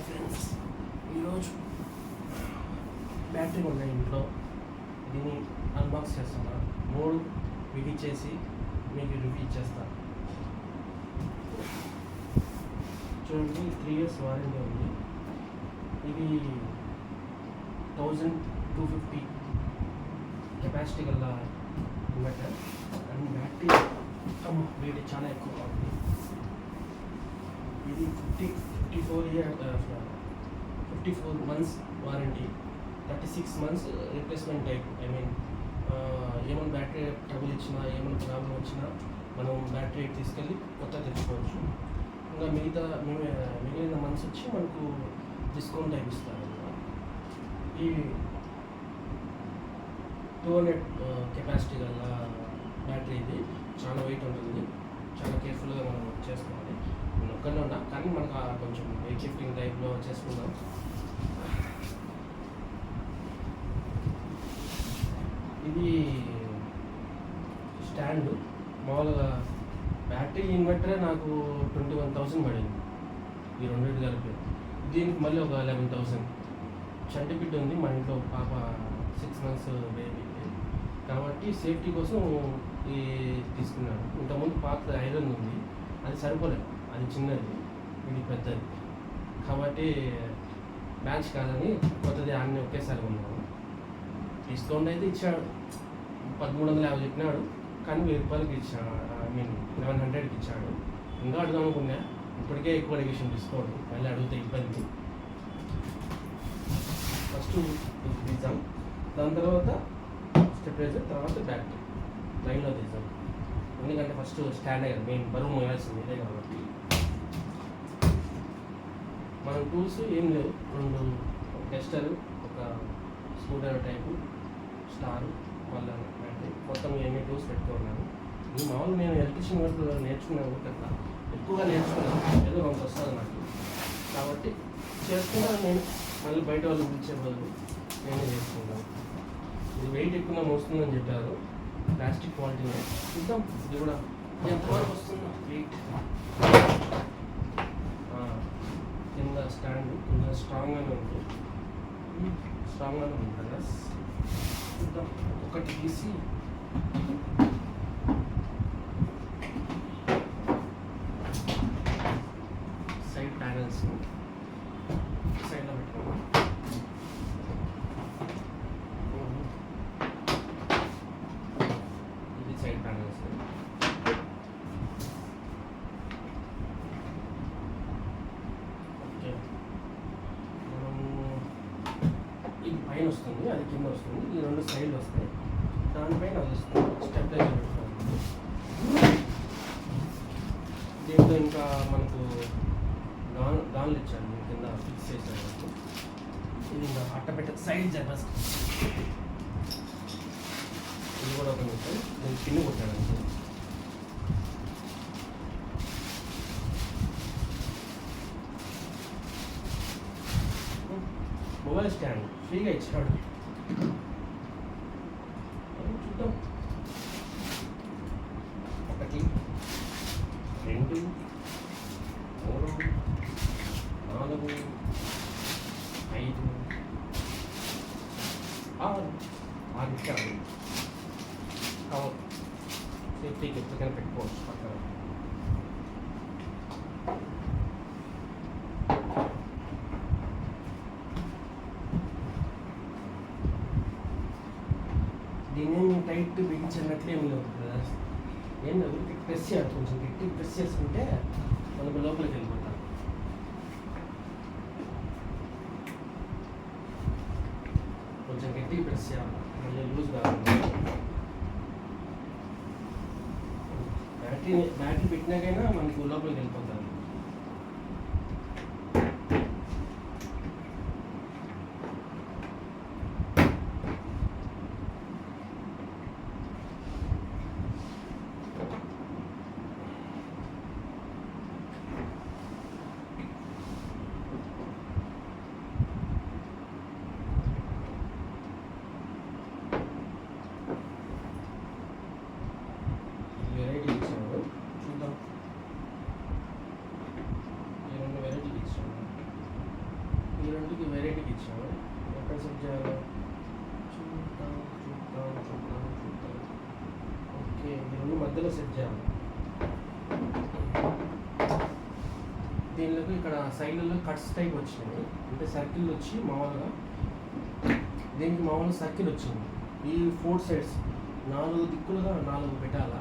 Friends, ఈరోజు battery ఉన్నాయి ఇంట్లో. దీన్ని అన్బాక్స్ చేస్తున్నా. 3 బిగించేసి మీకు రివ్యూ ఇచ్చేస్తాను. చూడండి, 3 years వారంటీ ఉంది. ఇది 1250 కెపాసిటీ గల ఇన్వర్టర్. అండ్ బ్యాటరీ వేడి చాలా ఎక్కువగా ఉంది. ఇది 54 months warranty, 36 months replacement type. ఏమైనా బ్యాటరీ ట్రబుల్ ఇచ్చినా, ఏమైనా ప్రాబ్లం వచ్చినా మనం బ్యాటరీ తీసుకెళ్ళి కొత్త తెచ్చుకోవచ్చు. ఇంకా మిగిలిన మంత్స్ వచ్చి మనకు డిస్కౌంట్ టైప్ ఇస్తారు. ఈ 200 కెపాసిటీ గల బ్యాటరీ. ఇది చాలా వెయిట్ ఉంటుంది, చాలా కేర్ఫుల్గా మనం చేసుకోవాలి. నేను ఒక్కనే ఉన్నా, కానీ మనకు కొంచెం వెయిట్ షిఫ్టింగ్ టైప్లో చేసుకుందాం. ఇది స్టాండ్. మామూలుగా బ్యాటరీ ఇన్వర్టరే నాకు 21,000 పడింది, ఈ రెండింటి కలిపి. దీనికి మళ్ళీ ఒక 11,000. చంటి బిడ్డ ఉంది మా ఇంట్లో, పాప 6 months బేబీ. కాబట్టి సేఫ్టీ కోసం ఈ తీసుకున్నాను. ఇంతకుముందు పాత ఐరన్ ఉంది, అది సరిపోలేదు, అది చిన్నది, ఇది పెద్దది. కాబట్టి మ్యాచ్ కాదని కొత్తది అన్నీ ఒకేసారి ఉన్నాను. డిస్కౌంట్ అయితే ఇచ్చాడు, 1350 చెప్పినాడు, కానీ 1000 రూపాయలకి ఇచ్చాడు. 1100కి ఇచ్చాడు. ఇంకా అడుగుదాం అనుకున్నా, ఇప్పటికే ఎక్కువ అడిగేషన్ డిస్కౌంట్, మళ్ళీ అడిగితే ఇబ్బంది. ఫస్ట్ తీద్దాం, దాని తర్వాత స్టెబిలైజర్, తర్వాత బ్యాటరీ లైన్లో తీద్దాం. ఎందుకంటే ఫస్ట్ స్టాండ్ అయ్యారు, మెయిన్ బరువు మోయాల్సింది ఇదే కాబట్టి. మన టూల్స్ ఏం లేవు, 2 టెస్టర్, ఒక స్క్రూ డ్రైవర్ టైపు, స్టార్, మళ్ళీ బ్యాటరీ, మొత్తం ఎన్ని టూల్స్ పెట్టుకున్నాను. ఇది మామూలు నేను ఎలక్ట్రిషియన్ వర్క్ నేర్చుకున్నాను కదా, ఎక్కువగా నేర్చుకున్నాను, ఏదో కొంత వస్తుంది నాకు. కాబట్టి చేసుకున్నాను నేను, మళ్ళీ బయట వాళ్ళు పిలిచే బదులు నేనే చేసుకున్నాను. ఇది వెయిట్ ఎక్కువ మోస్తుందని చెప్పారు, ప్లాస్టిక్ క్వాలిటీ. చూద్దాం ఇది కూడా ఎంతవరకు వస్తుందో వెయిట్. కింద స్టాండ్ కొంచెం స్ట్రాంగ్గానే ఉంది, కదా. చూద్దాం, ఒకటి తీసి సైడ్ ప్యానల్స్ సైడ్లో పెట్టుకోవాలి. ఇది సైడ్ ప్యానల్స్. ఓకే, ఇది పైన వస్తుంది, అది కింద వస్తుంది, ఈ 2 సైడ్లు వస్తాయి. దానిపైన అది వస్తుంది స్టెబిలైజర్ పెట్టుకోవాలి. దీంట్లో ఇంకా మనకు గాన్లు ఇచ్చారు, కింద ఫిక్స్ చేశారు. ఇది ఇంకా అట్టపెట్ట సైడ్ జర్బస్. ఇది కూడా ఒక నిమిషం, నేను పిన్ను కొట్టాను. మొబైల్ స్టాండ్ ఫ్రీగా ఇచ్చాడు. చూద్దాం, 1 2 3 4 5 6 ఇచ్చాడు. కవర్ సేఫ్టీకి ఎప్పటికైనా పెట్టుకోవచ్చు పక్కన. దీన్ని టైట్ బిగించినట్లు ఏం లేవు కదా, ఏం లేదు, ప్రెస్ చేయాలి. కొంచెం గట్టి ప్రెస్ చేసుకుంటే మనకు లోపలికి వెళ్ళిపోతాం. కొంచెం గట్టి ప్రెస్ చేయాలి, మళ్ళీ లూజ్ కావాలి. బ్యాటరీ పెట్టినాకైనా మనకు లోపలికి వెళ్ళిపోతాం. వెరైటీ ఇచ్చాడు, చూద్దాం. మధ్యలో సెట్ చేయాలి. దీనిలోకి ఇక్కడ సైడ్లలో కట్స్ టైప్ వచ్చినాయి, అంటే సర్కిల్ వచ్చి మామూలుగా దీనికి మామూలుగా సర్కిల్ వచ్చింది. ఈ 4 సైడ్స్ 4 దిక్కులుగా 4 పెట్టాలా,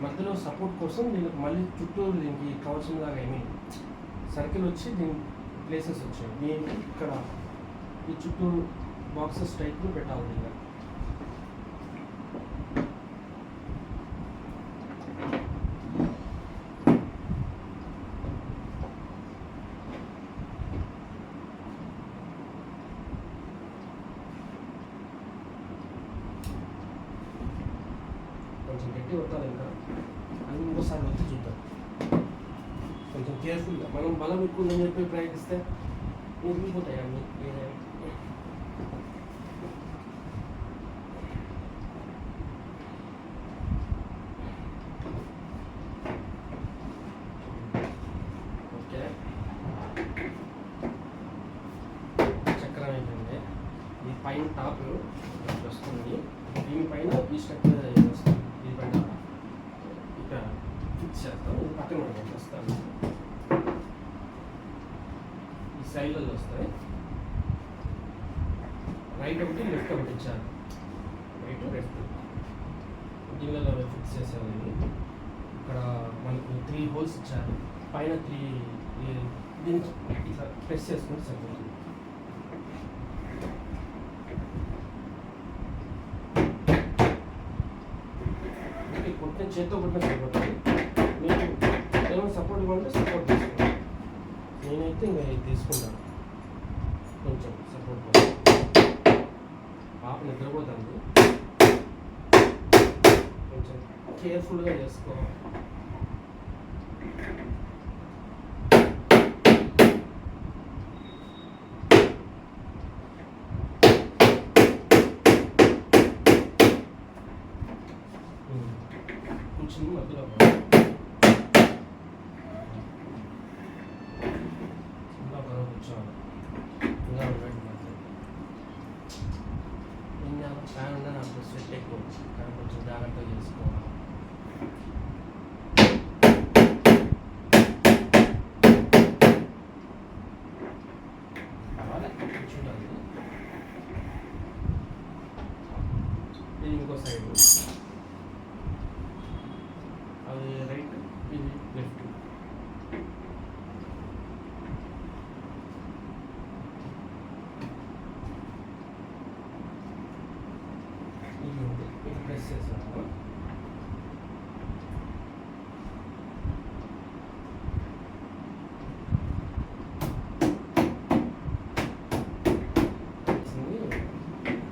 మధ్యలో సపోర్ట్ కోసం దీనికి మళ్ళీ చుట్టూరు దీనికి కవచం లాగా ఏమీ సర్కిల్ వచ్చి దీని ప్లేసెస్ వచ్చాయి. దీనికి ఇక్కడ ఈ చుట్టూరు బాక్సెస్ టైప్లో పెట్టాలి. దీనిలో కొంచెం గట్టి కొట్టాలి, ఇంకా అది ఇంకోసారి వచ్చి చూద్దాం. కొంచెం కేర్ఫుల్గా, మనం బలం ఎక్కువ ఉందని చెప్పి ప్రయత్నిస్తే విరిగిపోతాయి అన్నీ. ఓకే, చక్రం ఏంటంటే ఈ పైన టాప్ వస్తుంది, దీనిపైన ఈ స్ట్రక్చర్ వస్తుంది. దీనిపైన ఇక్కడ ఫిక్స్ చేస్తాం, ఇది పక్కన వస్తాను. ఈ సైడ్లలో వస్తాయి, రైట్ ఒకటి లెఫ్ట్ ఒకటి ఇచ్చారు, రైట్ లెఫ్ట్. దీనిలో ఫిక్స్ చేసేవాళ్ళని ఇక్కడ మనకు 3 హోల్స్ ఇచ్చారు, పైన 3 దీనికి ఇట్లా ప్రెస్ చేసుకుంటే సరిపోతుంది. కొట్టిన చేత్తో కొట్టిన సరిపోతుంది. నేను ఏమైనా సపోర్ట్ ఇవ్వాలంటే సపోర్ట్ తీసుకుంటాను. నేనైతే ఇంకా ఇది తీసుకుంటాను, కొంచెం సపోర్ట్. పాప నిద్రపోతుంది, కొంచెం కేర్ఫుల్గా చేసుకోవాలి. కూర్చుని మధ్యలో కూర్చోవాలి. ఇంకా ఇంకా ఫ్యాన్ ఉండే నాకు స్వెట్ ఎక్కువ, కానీ కొంచెం జాగ్రత్తగా చేసుకోవాలి. కూర్చుంటుంది. ఇది ఇంకో సైడ్, అది రైట్, ఇది లెఫ్ట్. ఇది ప్రెస్ చేసాము.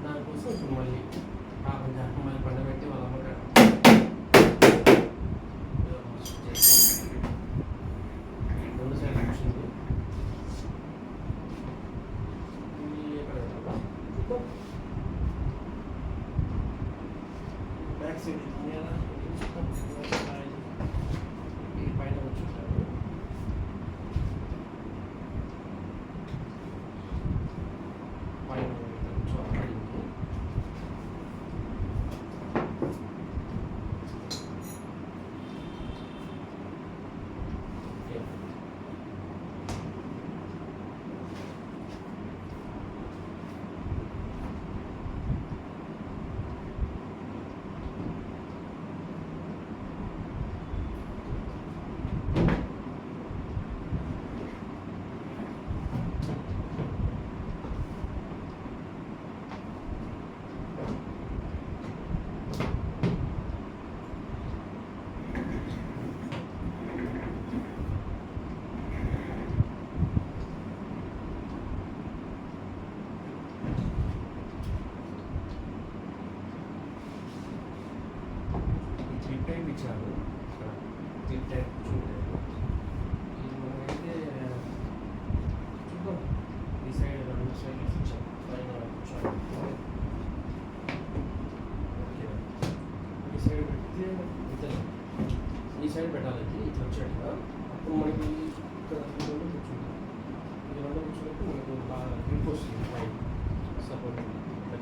దానికోసం ఇప్పుడు మళ్ళీ మళ్ళీ పండబెట్టి వాళ్ళ అమ్మగారు రెండు సైడ్ కూర్చుంది. బ్యాక్ సైడ్ ఈ పైన కూర్చుంటారు. పైన కూర్చోవాలి. టైప్ ఇచ్చారు, క్లిప్ టైప్ చూడండి. ఇది మనమైతే చూద్దాం. ఈ సైడ్ 2 సైడ్స్ ఇచ్చాం, పైన కూర్చోండి. ఓకే, ఈ సైడ్ పెడితే ఇంతే, ఈ సైడ్ పెట్టాలి. ఇట్లా వచ్చాడు కదా, అప్పుడు మనకి ఇక్కడ కూర్చుంటాం. ఇది 2 కూర్చున్నప్పుడు మనకు బాగా గ్రిప్ వస్తుంది, పైన సపోర్ట్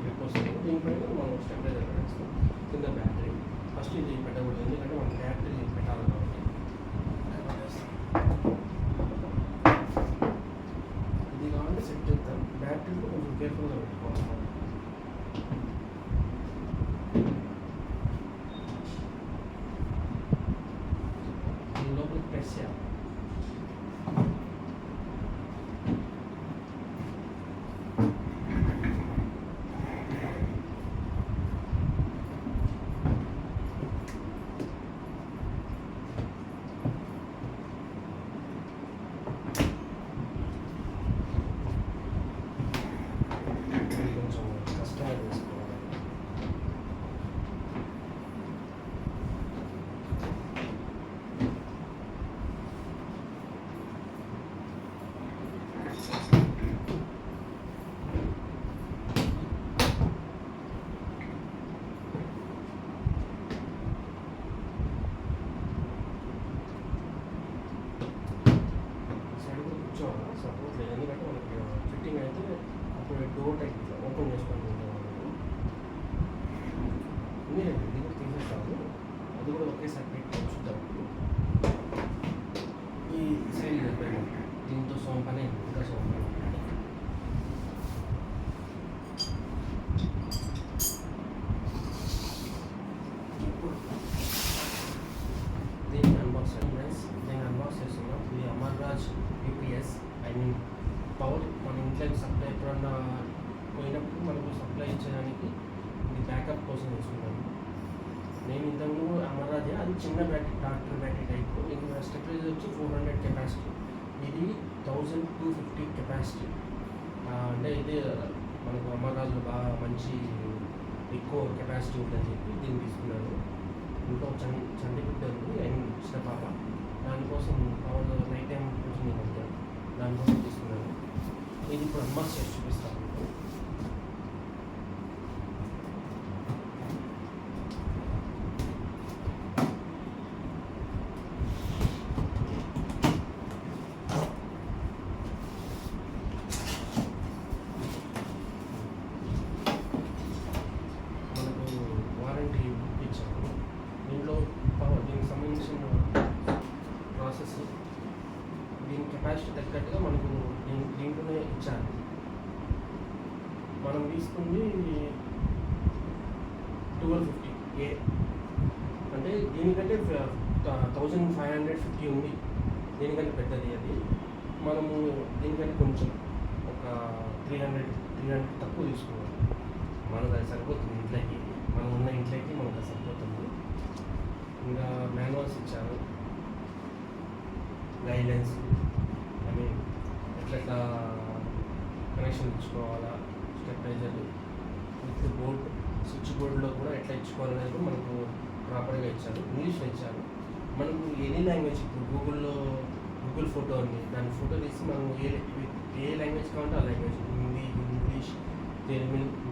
గ్రిప్ వస్తుంది. దీనిపైన మనం స్టెబిలైజర్ పెట్టేస్తాం, కింద బ్యాటరీ. ఫస్ట్ ఇది పెట్టకూడదు, ఎందుకంటే మనం బ్యాటరీ పెట్టాలి కాబట్టి. ఇది కావాలంటే సెట్ చేద్దాం, బ్యాటరీలో కొంచెం కేర్ఫుల్గా పెట్టుకోవాలి. దీని లోపలికి ప్రెస్ చేయాలి. కొంచెం కష్టంగా చేసుకోవాలి. సైడ్ కూడా కూర్చోవాలి, సపోర్ట్ లేదు, ఎందుకంటే మనకి ఫిట్టింగ్ అయితే అప్పుడు డోర్ టైప్ ఇట్లా ఓపెన్ చేసుకొని ఉంటాం. ఇది కూడా తీసేస్తాము, అది కూడా ఒకేసారి పెట్టి చూద్దాం. ఈ సైడ్ చెప్పాను, దీంతో సోంపనే ఇంకా సోంపనే. ఇప్పుడు దీన్ని అన్బాక్స్ ఫ్రెండ్స్, దీన్ని అన్బాక్స్ చేస్తున్నాం. ఇది Amar Raj UPS, I mean power. మన ఇంట్లోకి సప్లై ఎప్పుడన్నా పోయినప్పుడు మనకు సప్లై ఇచ్చడానికి ఇది బ్యాకప్ కోసం తీసుకున్నాను. నేను ఇంతకుముందు అమర్ రాజే, అది చిన్న బ్యాటరీ, ట్రాక్టర్ బ్యాటరీ టైప్. ఇంకా స్టెబిలైజర్ వచ్చి 400 కెపాసిటీ, ఇది 1250 కెపాసిటీ. అంటే ఇది మనకు అమర్ రాజులో బాగా మంచి ఎక్కువ కెపాసిటీ ఉందని చెప్పి దీన్ని తీసుకున్నాను. ఇంట్లో చంటి బిడ్డ ఉంది, అండ్ చిన్న పాప, దానికోసం పవర్ నైట్ టైం వచ్చింది మధ్య, దానికోసం తీసుకున్నాను. ఇది ఇప్పుడు అన్బాక్స్ చేసి చూపిస్తాను. మనకు వారంటీ బుక్ ఇచ్చాము, దీంట్లో దీనికి సంబంధించిన ప్రాసెస్, దీని కెపాసిటీ తగ్గట్టుగా మనకు దీంట్లోనే ఇచ్చారు. మనం తీసుకుంది 1250 ఏ, అంటే దీనికంటే 1550 ఉంది, దీనికంటే పెద్దది అది. మనము దీనికంటే కొంచెం ఒక 300 తక్కువ తీసుకున్నాం. మనకు అది సరిపోతుంది ఇంట్లోకి, మనం ఉన్న ఇంట్లోకి మనకు అది సరిపోతుంది. ఇంకా మాన్యువల్స్ ఇచ్చారు, గైడ్లైన్స్, ఐ మీన్ ఎట్లా కనెక్షన్ ఇచ్చుకోవాలా, స్టెబిలైజర్ విత్ బోర్డ్, స్విచ్ బోర్డులో కూడా ఎట్లా ఇచ్చుకోవాలనేది కూడా మనకు ప్రాపర్గా ఇచ్చారు, ఇంగ్లీష్లో ఇచ్చారు. మనకు ఎనీ లాంగ్వేజ్, ఇప్పుడు గూగుల్ ఫోటో ఉంది, దాని ఫోటో తీసి మనం ఏ లాంగ్వేజ్ కావాలంటే ఆ లాంగ్వేజ్, హిందీ, ఇంగ్లీష్,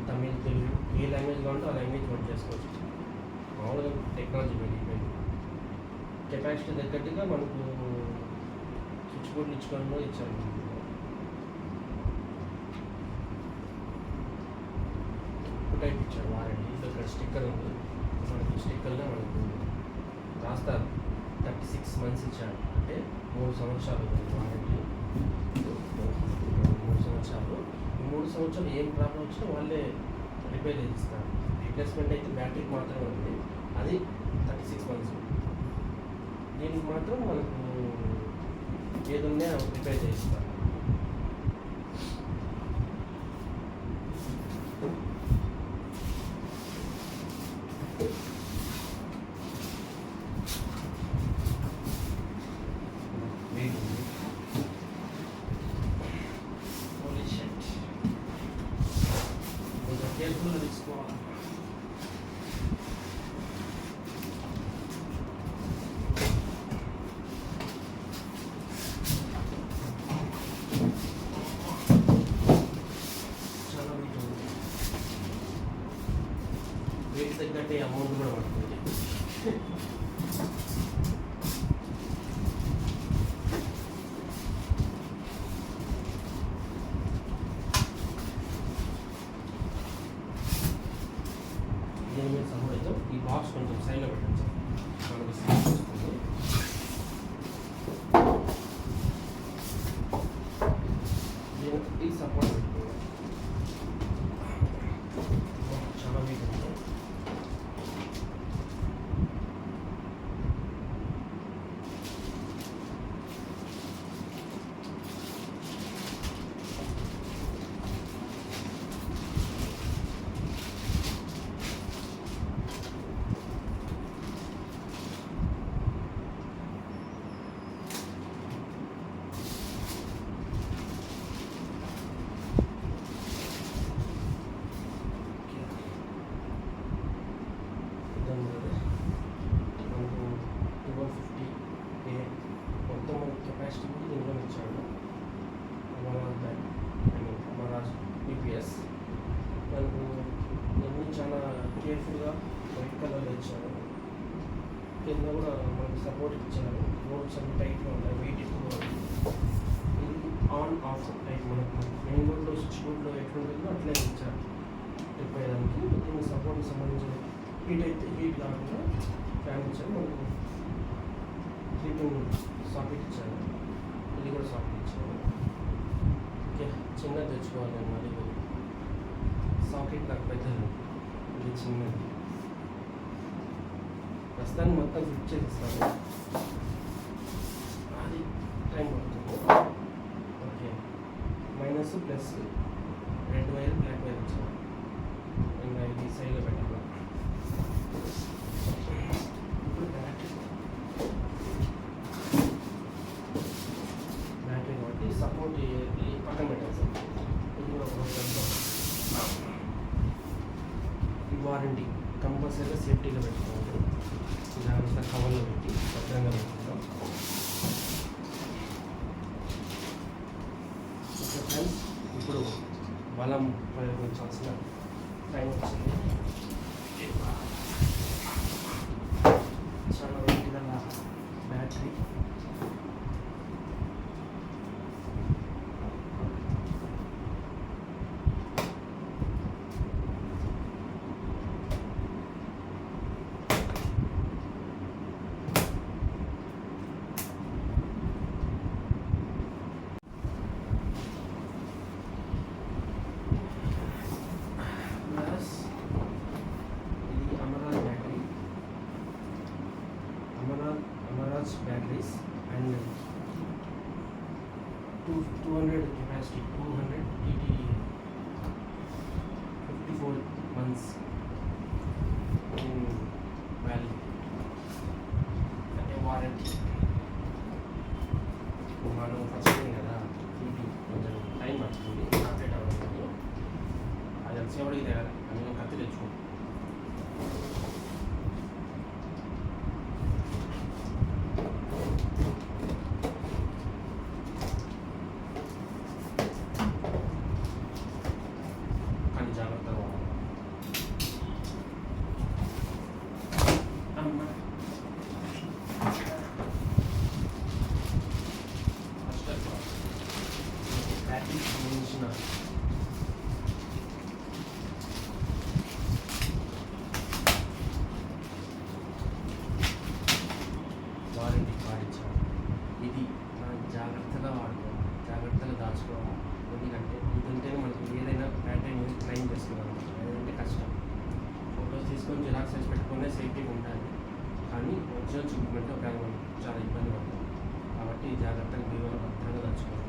తమిళ్, తెలుగు, ఏ లాంగ్వేజ్ కావాలంటే ఆ లాంగ్వేజ్ వర్క్ చేసుకోవచ్చు. మామూలుగా టెక్నాలజీ పెరిగిపోయింది. కెపాసిటీ తగ్గట్టుగా మనకు స్విచ్ బోర్డులు ఇచ్చుకోవడంలో ఇచ్చారు. టైప్ ఇచ్చారు వారంటీ. ఇక్కడ స్టిక్కర్ ఉంది, మనకి స్టిక్కర్లో మనకు రాస్తారు 36 months ఇచ్చారు, అంటే 3 సంవత్సరాలు వారంటీ. 3 సంవత్సరాలు, ఈ 3 సంవత్సరాలు ఏం ప్రాబ్లం వచ్చినా వాళ్ళే రిపేర్ చేసిస్తారు. రీప్లేస్మెంట్ అయితే బ్యాటరీకి మాత్రమే ఉంది, అది 36 months. దీనికి మాత్రం మనకు ఏది ఉన్నా రిపేర్ చేయిస్తారు. కేర్ఫుల్గా తీసుకోవాలి. చాలా వెయిట్ ఉంది, వెయిట్ తగ్గట్టే అమౌంట్ కూడా పడుతుంది. దీని మీద సపోర్ట్ అయితే ఈ బాక్స్ కొంచెం సైడ్లో పెట్టాలి. ఇచ్చారు. కింద కూడా మనకి సపోర్ట్ ఇచ్చారు. రోడ్స్ అన్ని టైట్గా ఉన్నాయి, వెయిట్ ఎక్కువ ఉంది. ఇది ఆన్ ఆఫ్ టైప్ మనకు మెయిన్ రోడ్లో స్విచ్ బోర్డ్లో ఎట్లుంటుందో అట్లే ఇచ్చారు ట్రిప్ అయ్యడానికి. దీనికి సపోర్ట్కి సంబంధించిన హీట్ అయితే హీట్ కాకుండా ఫ్యాన్ ఇచ్చారు. మనకు హీటింగ్ సాకెట్ ఇచ్చారు. ఇది కూడా సాకెట్ ఇచ్చారు. ఓకే, చిన్నది తెచ్చుకోవాలి నేను మరి. సాకెట్ నాకు పెద్దది, ఇది చిన్నది. ప్రస్తుతానికి మొత్తం ఫిట్ చేసిస్తాను, అది టైం పడుతుంది. Okay, minus plus red wire black wire ఇచ్చాను. ఇంకా ఇది సైడ్లో పెట్టాను. ఇప్పుడు బ్యాటరీ కాబట్టి సపోర్ట్ పక్కన పెట్టాను సార్. ఇది కూడా ఈ వారంటీ కంపల్సరీగా సేఫ్టీగా పెట్టుకోవాలి. జాగ్రత్త కవర్లో పెట్టి భద్రంగా పెట్టుకుంటాం. ఓకే ఫ్రెండ్స్, ఇప్పుడు బలం ప్రయోగించాల్సిన టైం వచ్చింది. చాలా వెయిట్ గల battery. Batteries and 200 capacity, 200 TTE, 54 months in value, అంటే వారంటీ. మనం ఫస్ట్ కదా కొంచెం టైం పడుతుంది అప్డేట్ అవ్వడానికి. అది వచ్చేవాడికి తేవాలి అని నేను కత్తి తెచ్చుకుంటాను. బ్యాటరీకి సంబంధించిన వారంటీ కార్డ్ ఇచ్చాము. ఇది మనం జాగ్రత్తగా వాడుకోవాలి, జాగ్రత్తగా దాచుకోవాలి. ఎందుకంటే ఇది ఉంటేనే మనకు ఏదైనా బ్యాటరీని క్లెయిమ్ చేసుకోవాలి. ఏదంటే కష్టం. ఫొటోస్ తీసుకొని జిరాక్స్ చేసి పెట్టుకునే సేఫ్టీగా ఉండాలి, కానీ ఒరిజినల్ చూపించమంటే ఒక చాలా ఇబ్బంది పడుతుంది. కాబట్టి జాగ్రత్తగా బీరువాలో భద్రంగా దాచుకోవాలి.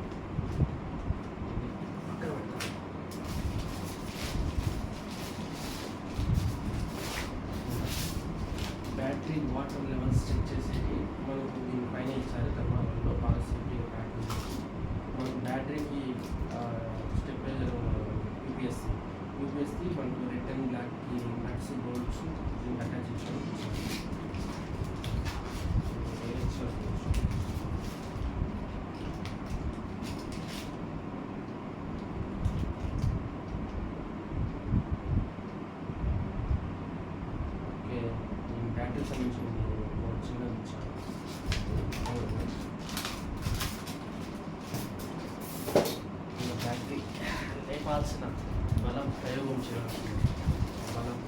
బ్యాటరీ వాటర్ లెవెల్స్ చెక్ చేసేది మనకు దీని పైన ఇచ్చారు. థర్మాకోల్లో బాగా సేఫ్టీగా ప్యాక్ చేసి మనకు బ్యాటరీకి స్టెబిలైజర్ యూపీఎస్కి మనకు రెడ్ అండ్ బ్లాక్కి నట్స్ బోల్ట్స్ దీనికి అటాచ్ ఇచ్చాము. బ్యాటరీ సంబంధించిన చిన్నది ఇచ్చాను. బ్యాటరీ లేపాల్సిన బలం ప్రయోగం చేయాల్సింది. బలం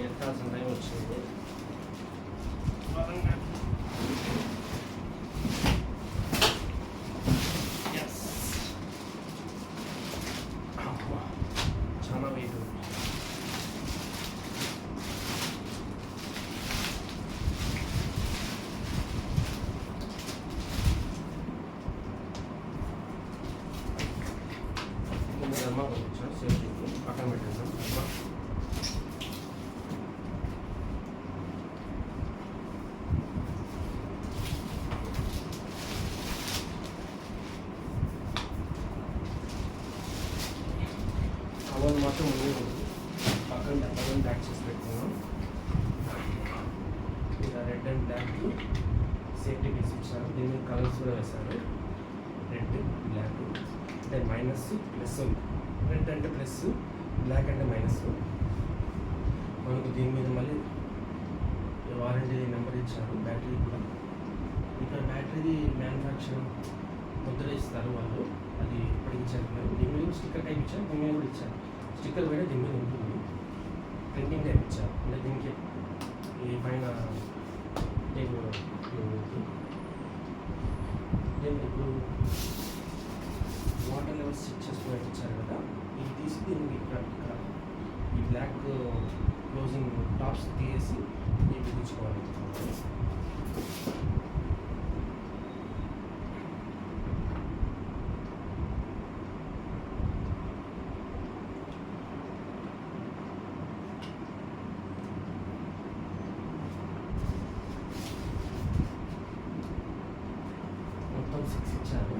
ఎత్తాల్సిన టైం వచ్చింది. బలంగా చాలా వెయిట్ ఉంది. ధర్మా పంపించాను, సేఫ్టీ పక్కన పెట్టేద్దాం. ధర్మా కవర్ మాత్రం ముందు పక్కన డబ్బాలను ప్యాక్ చేసి పెట్టుకున్నాం. ఇలా red and black safety piece ఇచ్చారు. దీని కలర్స్ కూడా వేశారు. రెడ్ బ్లాక్ అంటే మైనస్ ప్లస్ ఉంది. రెడ్ అంటే ప్లస్, బ్లాక్ అంటే మైనస్. మనకు దీని మీద మళ్ళీ వారంటీ నెంబర్ ఇచ్చారు. బ్యాటరీ కూడా ఇక్కడ బ్యాటరీది మ్యానుఫ్యాక్చరింగ్ ముద్ర ఇస్తారు వాళ్ళు, అది ఇప్పటికి ఇచ్చారు. దీని మీద స్టిక్కర్ టైప్ ఇచ్చారు, దీని మీద కూడా ఇచ్చారు. స్టిక్కర్ కూడా దీని మీద ఉంటుంది, ప్రింటింగ్ టైప్ ఇచ్చారు. అంటే దీనికి ఈ పైన టేబుల్ ఇప్పుడు వాటర్ లెవెల్స్ చెక్ చేసుకుని ఇచ్చారు కదా, ఇది తీసి దీనికి ఇక్కడ ఈ బ్లాక్ క్లోజింగ్ టాప్స్ తీసి ఇది బిగించుకోవాలి. మొత్తం 6 ఇచ్చారు.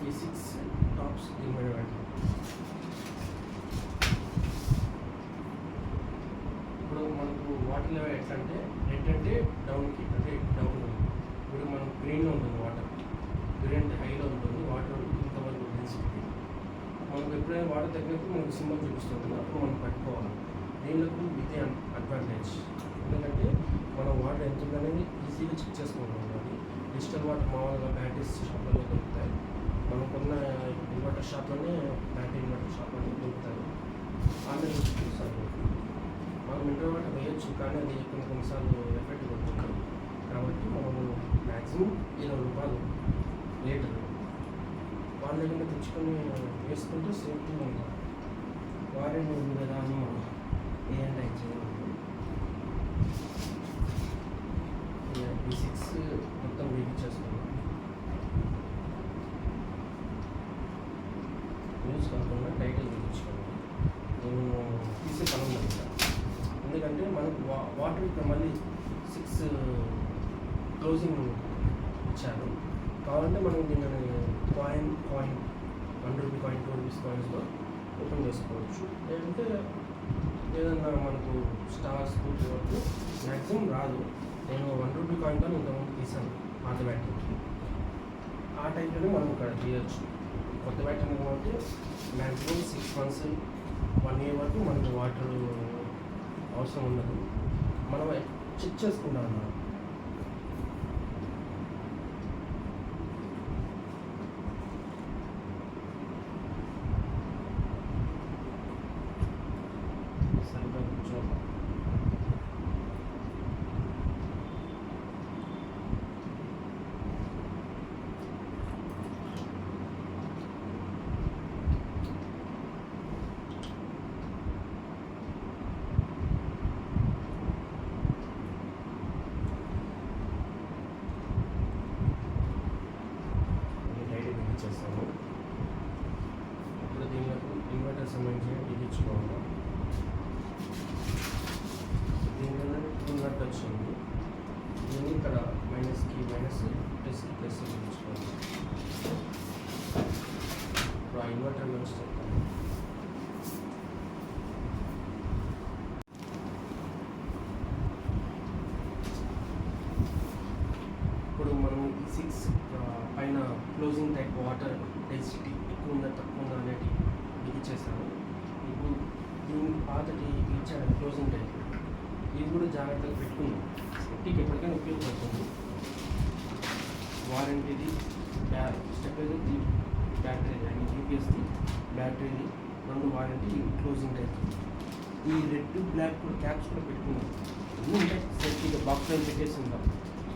ఈ 6 టాప్స్ దీని మీద పెట్టాలి. ఇప్పుడు మనకు వాటర్ లెవెల్ ఎట్లా అంటే రెడ్ అంటే డౌన్కి, అంటే డౌన్. ఇప్పుడు మనం గ్రీన్లో ఉంటుంది వాటర్, గ్రీన్ అంటే హైలో ఉంటుంది వాటర్, ఇంతవరకు డెన్సిటీ. మనకు ఎప్పుడైనా వాటర్ తగ్గినప్పుడు మనకు సింబల్ చూపిస్తుంది, అప్పుడు మనం పట్టుకోవాలి. దీనికి ఇదే అడ్వాంటేజ్, ఎందుకంటే మనం వాటర్ ఎంత ఉందనేది ఈజీగా చెక్ చేసుకోవాలి. డిజిటల్ వాటర్ మామూలుగా బ్యాటరీస్ షాప్లలో దొరుకుతాయి, మనం కొన్న ఇన్వర్టర్ షాప్లోనే, బ్యాటరీ ఇన్వర్టర్ షాప్లోనే దొరుకుతాయి. ఆన్లైన్ చూపిస్తారు. మనం మినరల్ వాటర్ వేయచ్చు, కానీ అది కొన్నిసార్లు ఎఫెక్ట్ కొడుతుంది. కాబట్టి మనము మ్యాక్సిమం 20 రూపాయలు లీటర్ వాళ్ళ దగ్గర తెచ్చుకొని వేసుకుంటే సేఫ్టీగా ఉంటాం. వారంటీ ఉంది కదా అని మనం ఏంటంటే ఈ 6 మొత్తం వేయించేస్తున్నాం. న్యూస్ కాకుండా టైటిల్ వేయించుకోండి. నేను తీసే పని ఉంది, ఎందుకంటే మనకు వాటర్ ఇక్కడ మళ్ళీ 6 క్లోజింగ్ ఇచ్చారు. కావాలంటే మనం దీన్ని కాయిన్ 1 రూపీ కాయిన్, 2 రూపీస్ కాయిన్స్లో ఓపెన్ చేసుకోవచ్చు. లేదంటే ఏదన్నా మనకు స్టార్ స్కూటీ వరకు మ్యాక్సిమం రాదు. నేను 1 రూపీ కాయిన్తో ఇంతకుముందు తీసాను పాత బ్యాటరీకి, ఆ టైప్లోనే మనం ఇక్కడ తీయచ్చు. కొత్త బ్యాటరీ కాబట్టి మ్యాక్సిమం 6 months 1 year వరకు మనకు వాటర్ అవసరం ఉండదు. మనం చెక్ చేసుకుంటాం అన్నమాట. సరిగ్గా కూర్చో. చేస్తాము. ఇప్పుడు దీనిలో ఇన్వర్టర్ సంబంధించిన బిగించుకోవాలి. దీనిలో ఇన్వర్టర్ వచ్చింది, దీన్ని ఇక్కడ మైనస్కి మైనస్, ప్లస్కి ప్లస్ బిగించుకోవాలి. ఇప్పుడు ఆ ఇన్వర్టర్ గురించి చెప్తాను. ఇప్పుడు మనం ఈ 6 పైన క్లోజింగ్ టైప్ వాటర్ డెన్సిటీ ఎక్కువ ఉందా తక్కువ ఉందా అనేది బిగించేసాను. ఇప్పుడు దీనికి పాతటి ఇచ్చాడు క్లోజింగ్ టైప్, ఇది కూడా జాగ్రత్తగా పెట్టుకుందాం. సేఫ్టీకి ఎప్పటికైనా ఉపయోగపడుతుంది. వారంటీది స్టెబిలిటీ బ్యాటరీ అని యూపీఎస్ది బ్యాటరీది 2 వారంటీ క్లోజింగ్ టైప్. ఈ రెడ్ బ్లాక్ కూడా క్యాప్స్ కూడా పెట్టుకున్నాం. అన్నీ ఉంటాయి సేఫ్టీగా, బాక్స్లో పెట్టేసి ఉంటాం,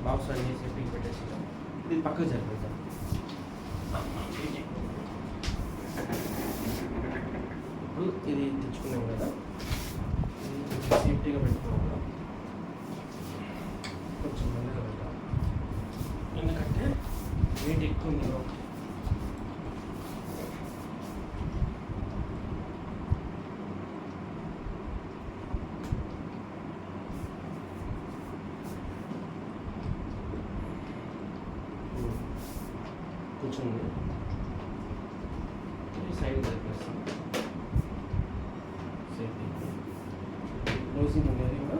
బాక్స్ అన్నీ సేఫ్టీకి పెట్టేసి ఉంటాం. ఇది పక్కకు జరిపిద్దాం. ఇప్పుడు ఇది తెచ్చుకున్నాం కదా, ఇది సేఫ్టీగా పెట్టుకున్నాం కదా, కొంచెం మెల్లగా పెట్టాలి, ఎందుకంటే వెయిట్ ఎక్కువ ఉంది. కూర్చుంది క్లోజింగ్ ఉండేది కూడా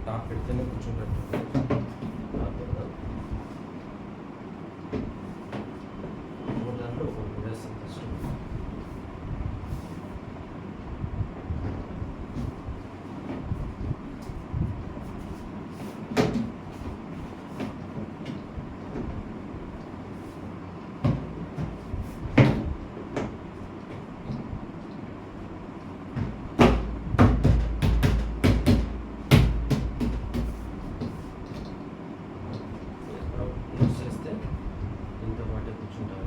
టాప్ పెడితేనే కొంచెం పెట్టాలి. దాంట్లో ఒక వేస్తాం ఫస్ట్. చేస్తే దీంతో పాటే కూర్చుంటారు.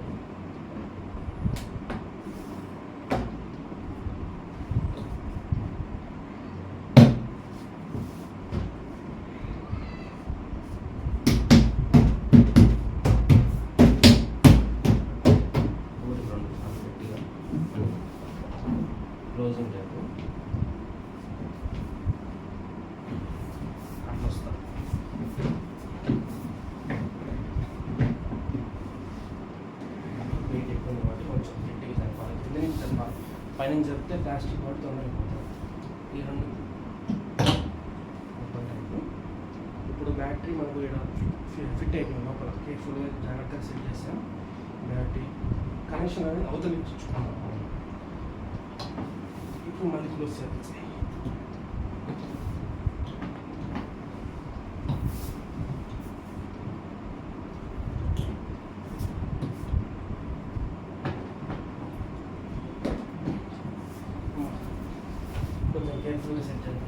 గట్టిగా క్లోజింగ్ టైపు అట్లా వస్తారు. వెయిట్ ఎక్కువ ఉంది కాబట్టి కొంచెం గట్టిగా సరిపాలి, కింద నుంచి సరిపాలి. పైన జరిపితే ప్లాస్టిక్ వాటి తొందరగా పోతుంది. ఈ రెండు మొత్తం టైపు. ఇప్పుడు బ్యాటరీ మనకు ఇక్కడ ఫిట్ అయిపోయింది లోపల, కేర్ఫుల్గా జాగ్రత్తగా సెట్ చేస్తాం. బ్యాటరీ కనెక్షన్ అనేది అవతల నుంచి ఇచ్చుకున్నాం. ఇప్పుడు మళ్ళీ క్లోజ్ చేయాలి. కొంచెం కేర్ఫుల్గా సెట్ చేయాలి.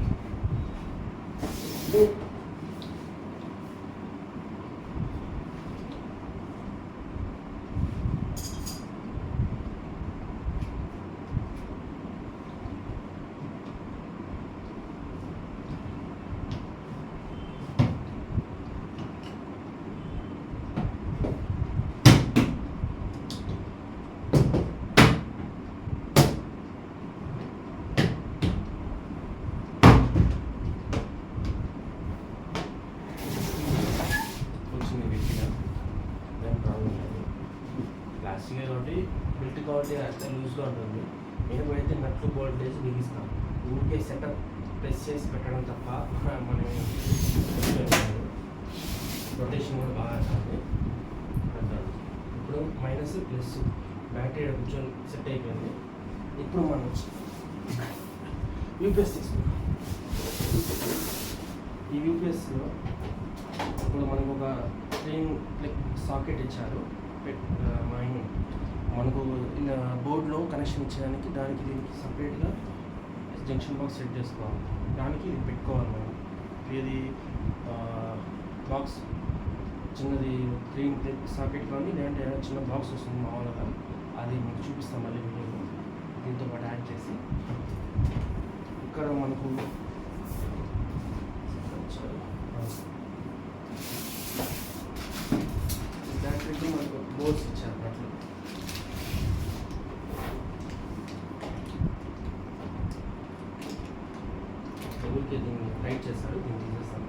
ప్లాస్టిక్ కాబట్టి బెల్ట్ కాబట్టి అంత లూజ్గా ఉంటుంది. ఏమైతే నట్లు బోల్ట్ వేసి బిగిస్తాం. ఊరికే సెటప్ ప్రెస్ చేసి పెట్టడం తప్ప మనం రొటేషన్ కూడా బాగా వస్తుంది. ఇప్పుడు మైనస్ ప్లస్ బ్యాటరీ కొంచెం సెట్ అయిపోయింది. ఇప్పుడు మనం యూపీఎస్ తీసుకున్నాం. ఈ యూపీఎస్లో ఇప్పుడు మనకు ఒక స్క్రీన్ సాకెట్ ఇచ్చారు. మనకు ఇలా బోర్డులో కనెక్షన్ ఇచ్చడానికి దానికి దీనికి సపరేట్గా జంక్షన్ బాక్స్ సెట్ చేసుకోవాలి. దానికి ఇది పెట్టుకోవాలి మనం. ఇది బాక్స్ చిన్నది 3 సాకెట్ కానీ లేదంటే చిన్న బాక్స్ వస్తుంది మామూలుగా, అది మీకు చూపిస్తాం మళ్ళీ వీడియోలో. దీంతో పాటు యాడ్ చేసి ఇక్కడ మనకు బ్యాటరీకి మనకు బోర్డ్స్ ఇచ్చారు. అట్లా ఊరికే దీన్ని టైట్ చేస్తారు. దీన్ని తీసేస్తాను.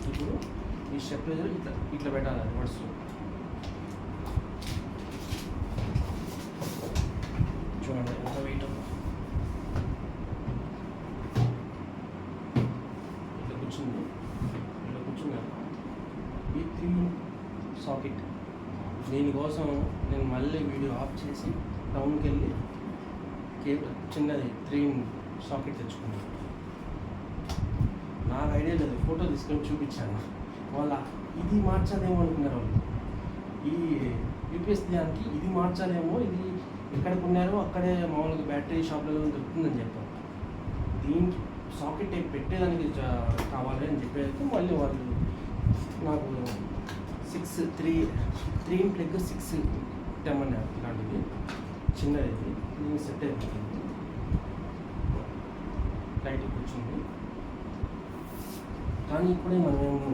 ఇప్పుడు ఈ స్టెప్లైజర్ ఇట్లా పెట్టాలి రివర్స్. చూడండి ఎంత వెయిట్ ఇట్లా కూర్చుంది. ఇట్లా కూర్చున్నాను. ఈ 3 సాకెట్ దీనికోసం నేను మళ్ళీ వీడియో ఆఫ్ చేసి టౌన్కి వెళ్ళి కేబుల్ చిన్నది 3 సాకెట్ తెచ్చుకున్నాను. నాకు ఐడియా లేదు, ఫోటో తీసుకొని చూపించాను. వాళ్ళ ఇది మార్చాలేమో అనుకున్నారు వాళ్ళు. ఈ యూపీఎస్ దానికి ఇది మార్చాలేమో, ఇది ఎక్కడ కొన్నారో అక్కడే మామూలుగా బ్యాటరీ షాప్లలో దొరుకుతుందని చెప్పారు. దీనికి సాకెట్ పెట్టేదానికి కావాలి అని చెప్పేది. మళ్ళీ వాళ్ళు నాకు 3 ప్లగ్ 6 తెమ్మన్నారు. ఇలాంటిది చిన్నది, దీన్ని సెట్ అయిపోతుంది. లైట్ కూర్చుంది. కానీ ఇప్పుడే మనమేమో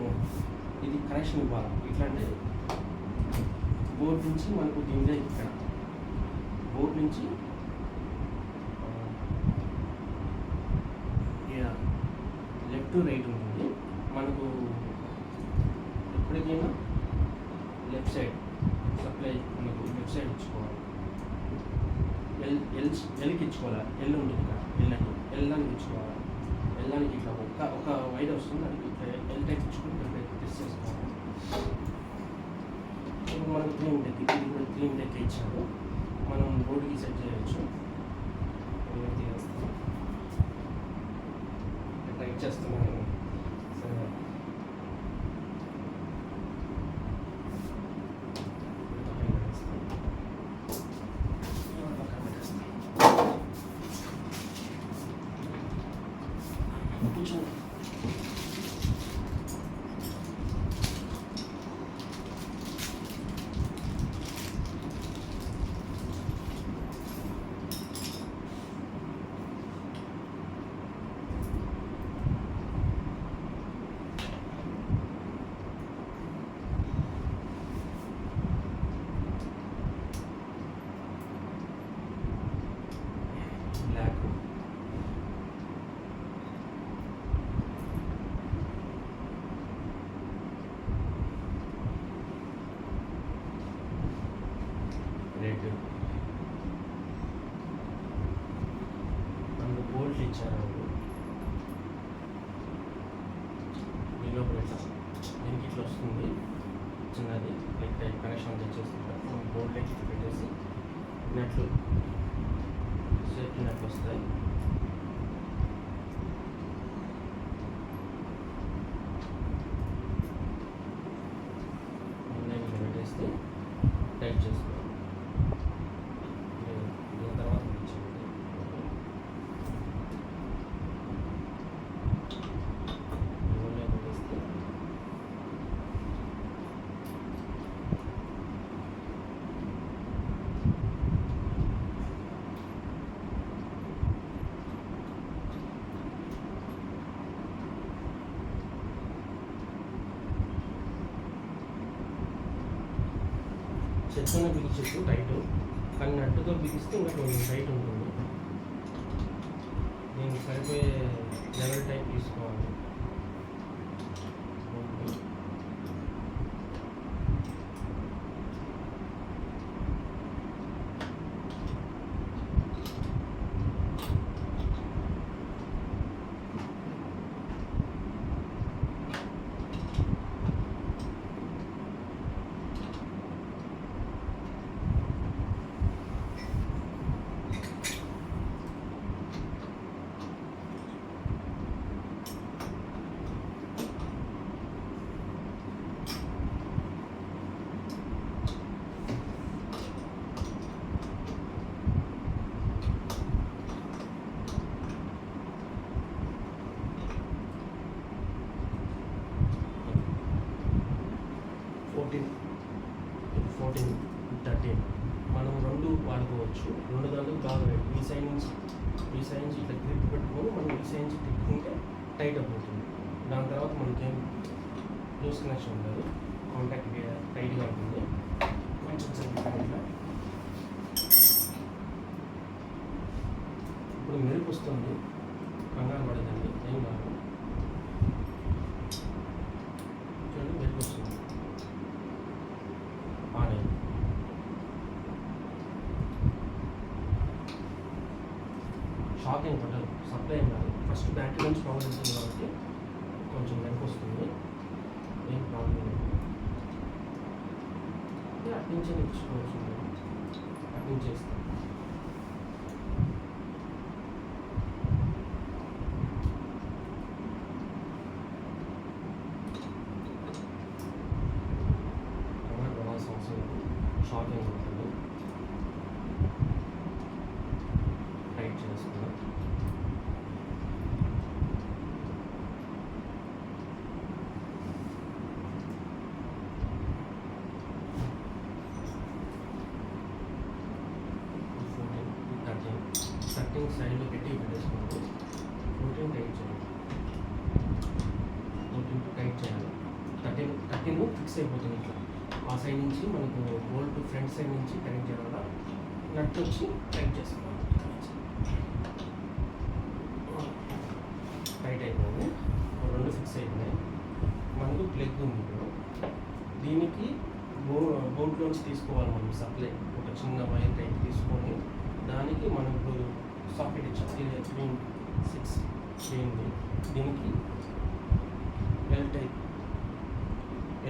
ఇది కనెక్షన్ ఇవ్వాలి. ఇట్లా అంటే బోర్డు నుంచి మనకు దీనిలో ఇక్కడ బోర్డు నుంచి లెఫ్ట్ రైట్ ఉంటుంది. మనకు ఎప్పటికైనా లెఫ్ట్ సైడ్ సప్లై మనకు లెఫ్ట్ సైడ్ ఇచ్చుకోవాలి. ఎల్కి ఇచ్చుకోవాలి. ఎల్ ఉంటుంది ఇక్కడ, ఎల్లానికి ఇచ్చుకోవాలి. ఎల్లానికి ఇట్లా ఒక వైర్ వస్తుంది, దానికి ఇట్లా ఎల్ టైప్ ఇచ్చుకొని ఇక్కడ టెస్ట్ చేసుకోవాలి. ఇప్పుడు మనకు 3 డెక్, ఇది కూడా 3 డెక్ ఇచ్చాడు. మనం బోర్డుకి సెట్ చేయవచ్చు. టైట్ చేస్తున్నాను. సరే, కూర్చోండి. బ్లాక్ రెడ్ మనకు బోల్ట్ ఇచ్చారు. దీనిలో దీనికి ఇట్లా వస్తుంది చిన్నది, లైక్ టైప్ కనెక్షన్ తెచ్చేస్తుంటారు. మనం బోర్డులో ఇట్లా పెట్టేసి నెట్లు సేఫ్టీ నెట్లు వస్తాయి. ఇట్లా పెట్టేస్తే టైట్ చేసుకోవాలి. దీని తర్వాత పెట్టేస్తే చెట్టునే బిగించచ్చు టైట్, కానీ నట్టుతో బిగిస్తే ఇంకా కొంచెం టైట్ ఉంటుంది. దీనికి సరిపోయే లెవెల్ టైప్ తీసుకోవాలి. ఫోర్టీన్ 13 మనం రెండు వాడుకోవచ్చు. రెండు దాంట్లో బాగా ఈ సైడ్ నుంచి ఇట్లా గ్రిప్ పెట్టుకొని మనం ఈ సైడ్ నుంచి తిప్పుకుంటే టైట్ అయిపోతుంది. దాని తర్వాత మనకేం లూజ్ కనెక్షన్ ఉండదు, కాంటాక్ట్ టైట్గా ఉంటుంది. కొంచెం ఇట్లా ఇప్పుడు మెరుపు వస్తుంది, కంగారు పడదండి, ఏం కాదు. చూడండి మెరుపు వస్తుంది, ఆన్ అయింది. షాక్ ఏం పట్టదు, సప్లై ఏం కాదు. ఫస్ట్ బ్యాటరీ నుంచి పవర్ ఉంటుంది కాబట్టి కొంచెం మెరుపు వస్తుంది, ఏం ప్రాబ్లం లేదు. అట్నుంచే నేర్చుకోవచ్చు, అట్నుంచి చేస్తాం. షాక్ ఏం ఉంటుంది, టైట్ చేసుకున్నాం. థర్టీన్ సైడ్లో పెట్టి పెట్టేసుకోండి. 14 టైట్ చేయాలి, 14 టైట్ చేయాలి. 13 ఫిక్స్ అయిపోతుంది ఇట్లా. ఆ సైడ్ నుంచి మనకు బోల్ట్ ఫ్రంట్ సైడ్ నుంచి కనెక్ట్ చేయడం వల్ల నట్ వచ్చి టైట్ చేసుకోవాలి. టైట్ అయిపోయింది, రెండు ఫిక్స్ అయిపోయినాయి. మనకు ప్లగ్ ఉంది ఇప్పుడు. దీనికి బోర్డ్లోంచి తీసుకోవాలి మనం సప్లై. ఒక చిన్న వైర్ టైప్ తీసుకొని దానికి మనం ఇప్పుడు సాకెట్ ఇచ్చాం. ఇది 6 చేయండి. దీనికి ఎల్ టైప్,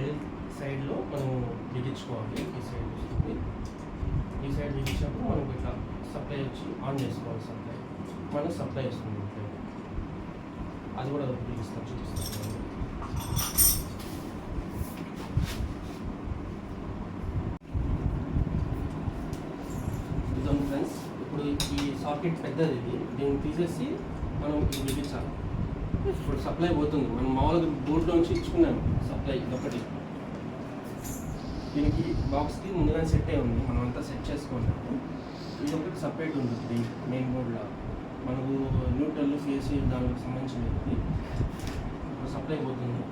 ఎల్ సైడ్లో మనం బిగించుకోవాలి. ఈ సైడ్ వస్తుంది. ఈ సైడ్ బిగించినప్పుడు మనకు ఇట్లా సప్లై వచ్చి ఆన్ చేసుకోవాలి. సప్లై మనకు సప్లై వస్తుంది. అది కూడా చూపిస్తాను. ఇదండి ఫ్రెండ్స్. ఇప్పుడు ఈ సాకెట్ పెద్దది, దీన్ని తీసేసి మనం ఇది బిగించాలి. ఇప్పుడు సప్లై పోతుంది. మనం మామూలుగా బోర్డులోంచి ఇచ్చుకున్నాము సప్లై ఒకటి. దీనికి బాక్స్కి ముందుగానే సెట్ అయి ఉంది, మనం అంతా సెట్ చేసుకున్నాము. ఇది ఒకటి సపరేట్ ఉంటుంది మెయిన్ బోర్డులో. మనకు న్యూట్రల్ ఫేస్ దానికి సంబంధించినది. ఇప్పుడు సప్లై పోతుంది,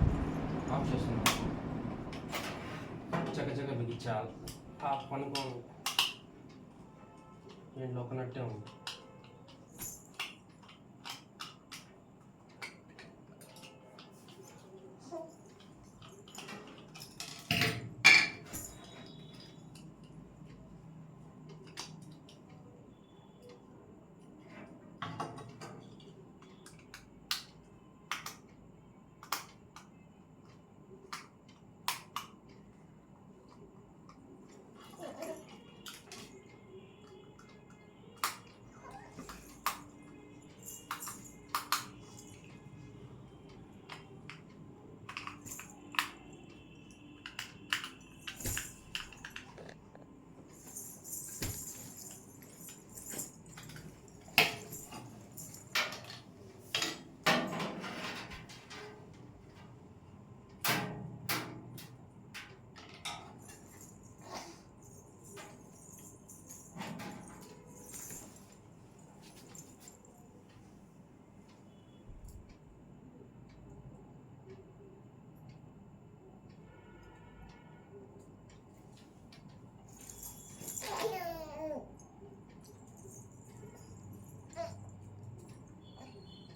ఆఫ్ చేస్తున్నాము. చక్కచక్క బిగించాలి. టాప్ అనుకోండి, దీంట్లో ఒక నట్టే ఉంది.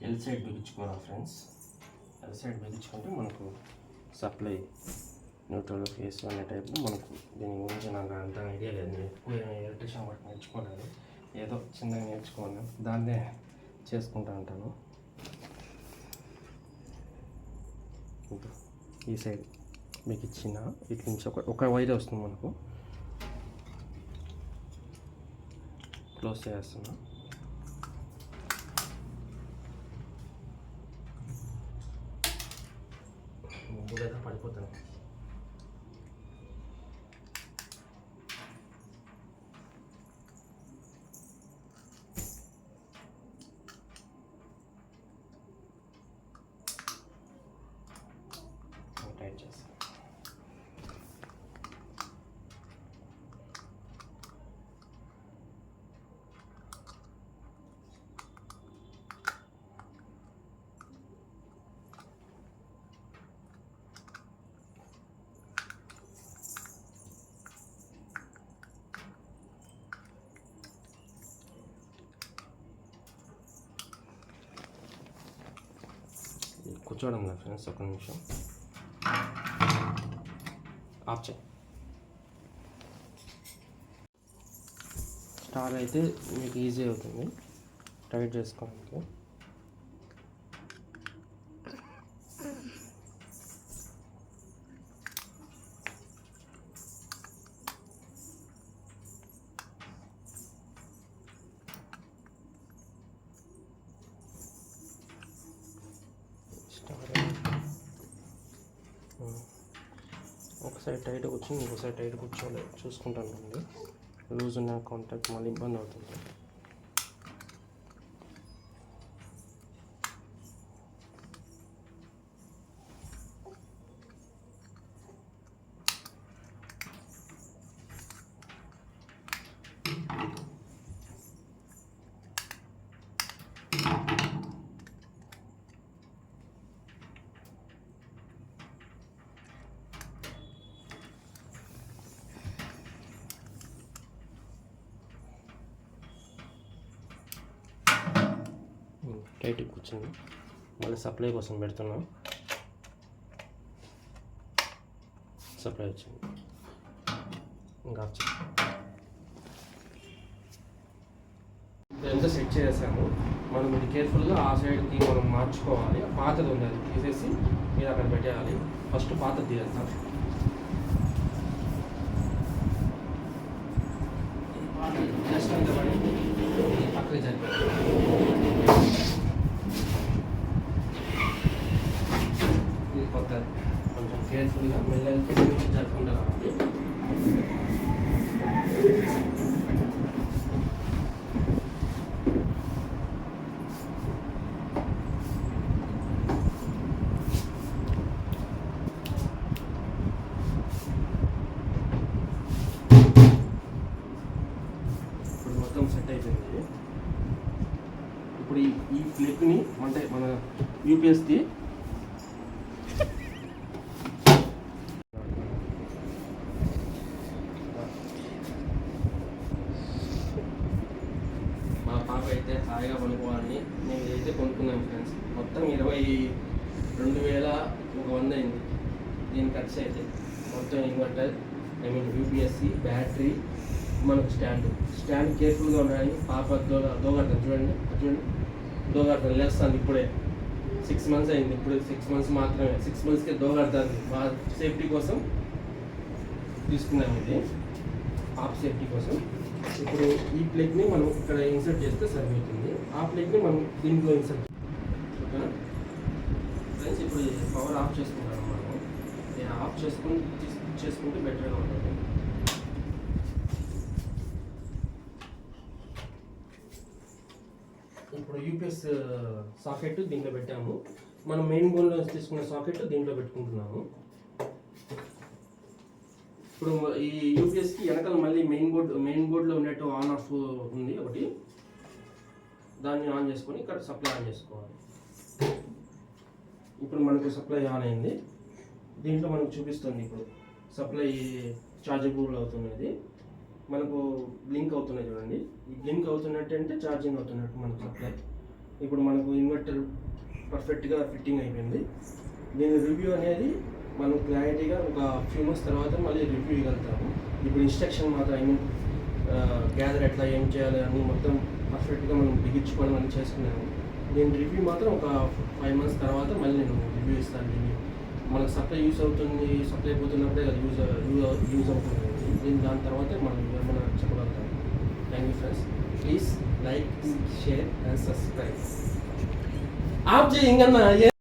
ఎల్ సైడ్ బిగించుకోవాలి ఫ్రెండ్స్. ఎల్ సైడ్ బిగించుకుంటే మనకు సప్లై న్యూట్రల్ ఫేస్ అనే టైపు. మనకు దీని గురించి నాకు అంత ఐడియా లేదు. నేను ఎక్కువ ఎలక్ట్రీషియన్ వర్క్ నేర్చుకోలేదు, ఏదో చిన్నగా నేర్చుకోను, దాన్నే చేసుకుంటూ ఉంటాను. ఈ సైడ్ మీకు ఇచ్చిన ఇట్ల నుంచి ఒక వైర్ వస్తుంది, మనకు క్లోజ్ చేస్తున్నా. ముందుగా పడిపోతాను. టైట్ చేస్తాను. కూర్చోవడం లేదు ఫ్రెండ్స్, ఒక నిమిషం ఆఫ్ చేయి. స్టార్ అయితే మీకు ఈజీ అవుతుంది టైట్ చేసుకోవడానికి. ఒక సైడ్ టైట్ కూర్చొని ఇంకో సైడ్ టైట్ కూర్చోలేదు, చూసుకుంటాను. లూజ్ ఉన్న కాంటాక్ట్ మళ్ళీ ఇబ్బంది అవుతుంది. బయటికి కూర్చుంది. మళ్ళీ సప్లై కోసం పెడుతున్నాం. సప్లై వచ్చింది. ఇంకా ఎంత సెట్ చేసాము. మనం ఇది కేర్ఫుల్గా ఆ సైడ్కి మనం మార్చుకోవాలి. పాతది ఉంది, అది తీసేసి మీరు అక్కడ పెట్టేయాలి. ఫస్ట్ పాతది తీసేస్తాం. జస్ట్ అంత పడి పక్కకి జరిపి ఇది కొత్తది. కొంచెం కేర్ఫుల్గా మెల్లగా జరుపుకుంటూ రావాలి. సెట్ అయిపోయింది. ఇప్పుడు ఈ ప్లగ్ని అంటే మన యూపీఎస్ది మా పాప అయితే హాయిగా పనుకోవాలని మేము ఇదైతే కొనుక్కున్నాం ఫ్రెండ్స్. మొత్తం 22,100 అయింది దీని ఖర్చు అయితే. మొత్తం ఇన్వర్టర్, యూపీఎస్సి, బ్యాటరీ, మనకు స్టాండ్ కేర్ఫుల్గా ఉండాలి. పాప దోగడతాను చూడండి దోగడతాను లేస్తాను. ఇప్పుడే 6 months అయింది. ఇప్పుడు 6 months మాత్రమే, 6 monthsకే దోగడతాను. మా సేఫ్టీ కోసం తీసుకున్నాము, ఇది పాప సేఫ్టీ కోసం. ఇప్పుడు ఈ ప్లగ్ని మనం ఇక్కడ ఇన్సర్ట్ చేస్తే సరిపోతుంది. ఆ ప్లగ్ని మనం దీంట్లో ఇన్సర్ట్ ఓకేనా ఫ్రెండ్స్. ఇప్పుడు పవర్ ఆఫ్ చేసుకుంటాను. నేను ఆఫ్ చేసుకుంటే బెటర్గా ఉంటుంది. ఇప్పుడు యూపీఎస్ సాకెట్ దీంట్లో పెట్టాము. మనం మెయిన్ బోర్డ్లో తీసుకున్న సాకెట్ దీంట్లో పెట్టుకుంటున్నాము. ఇప్పుడు ఈ యూపీఎస్కి వెనకాల మళ్ళీ మెయిన్ బోర్డ్లో ఉన్నట్టు ఆన్ ఆఫ్ ఉంది ఒకటి, దాన్ని ఆన్ చేసుకొని ఇక్కడ సప్లై ఆన్ చేసుకోవాలి. ఇప్పుడు మనకు సప్లై ఆన్ అయింది. దీంట్లో మనకు చూపిస్తుంది ఇప్పుడు సప్లై చార్జబుల్ అవుతున్నది. మనకు బ్లింక్ అవుతున్నాయి చూడండి. ఈ బ్లింక్ అవుతున్నట్టు అంటే ఛార్జింగ్ అవుతున్నట్టు మనకు సప్లై. ఇప్పుడు మనకు ఇన్వర్టర్ పర్ఫెక్ట్గా ఫిట్టింగ్ అయిపోయింది. దీని రివ్యూ అనేది మనం క్లారిటీగా ఒక ఫ్యూ మంత్స్ తర్వాత మళ్ళీ రివ్యూ ఇవ్వగలుగుతాము. ఇప్పుడు ఇన్స్ట్రక్షన్ మాత్రం గ్యాదర్ ఎట్లా ఏం చేయాలి అని మొత్తం పర్ఫెక్ట్గా మనం బిగించుకోవడం అని చేసుకున్నాము. దీని రివ్యూ మాత్రం ఒక 5 months తర్వాత మళ్ళీ నేను రివ్యూ ఇస్తాను. దీన్ని మనకు సప్లై యూస్ అవుతుంది, సప్లై అయిపోతున్నప్పుడే అది యూజ్ అవుతుంది. దాని తర్వాత మనం ఏమైనా చెప్పగలుగుతాం. Thank you friends. Please like, share and subscribe. Of చేయండి.